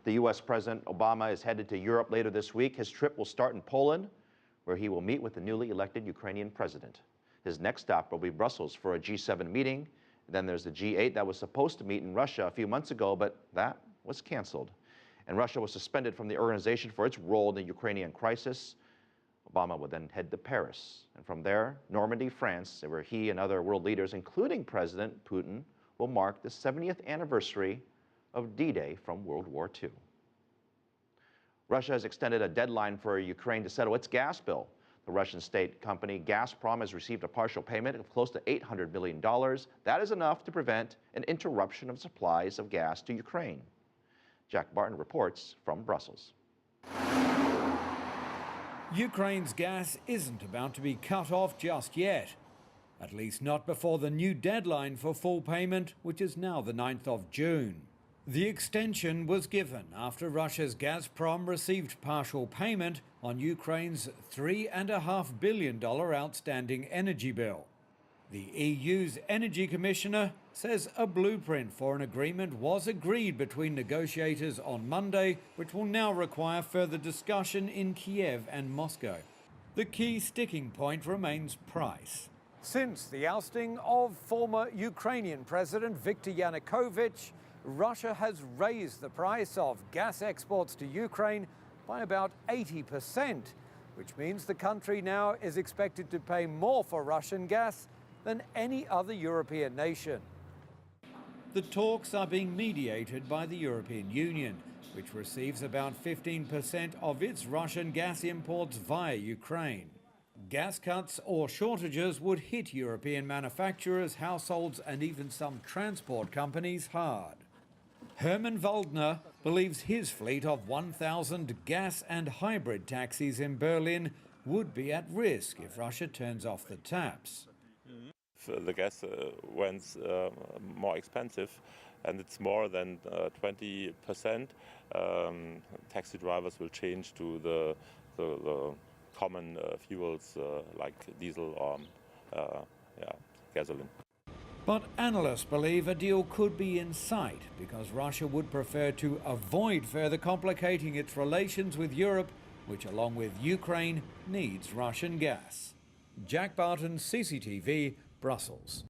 The U.S. President Obama is headed to Europe later this week. His trip will start in Poland, where he will meet with the newly elected Ukrainian president. His next stop will be Brussels for a G7 meeting. Then there's the G8 that was supposed to meet in Russia a few months ago, but that was canceled. And Russia was suspended from the organization for its role in the Ukrainian crisis. Obama would then head to Paris. And from there, Normandy, France, where he and other world leaders, including President Putin, will mark the 70th anniversary of D-Day from World War II. Russia has extended a deadline for Ukraine to settle its gas bill. The Russian state company Gazprom has received a partial payment of close to $800 million. That is enough to prevent an interruption of supplies of gas to Ukraine. Jack Barton reports from Brussels. Ukraine's gas isn't about to be cut off just yet. At least not before the new deadline for full payment, which is now the 9th of June. The extension was given after Russia's Gazprom received partial payment on Ukraine's $3.5 billion outstanding energy bill. The EU's Energy Commissioner says a blueprint for an agreement was agreed between negotiators on Monday, which will now require further discussion in Kiev and Moscow. The key sticking point remains price. Since the ousting of former Ukrainian President Viktor Yanukovych, Russia has raised the price of gas exports to Ukraine by about 80%, which means the country now is expected to pay more for Russian gas than any other European nation. The talks are being mediated by the European Union, which receives about 15% of its Russian gas imports via Ukraine. Gas cuts or shortages would hit European manufacturers, households and even some transport companies hard. Herman Waldner believes his fleet of 1,000 gas and hybrid taxis in Berlin would be at risk if Russia turns off the taps. The gas went more expensive, and it's more than 20%. Taxi drivers will change to the common fuels like diesel or gasoline. But analysts believe a deal could be in sight because Russia would prefer to avoid further complicating its relations with Europe, which along with Ukraine needs Russian gas. Jack Barton, CCTV, Brussels.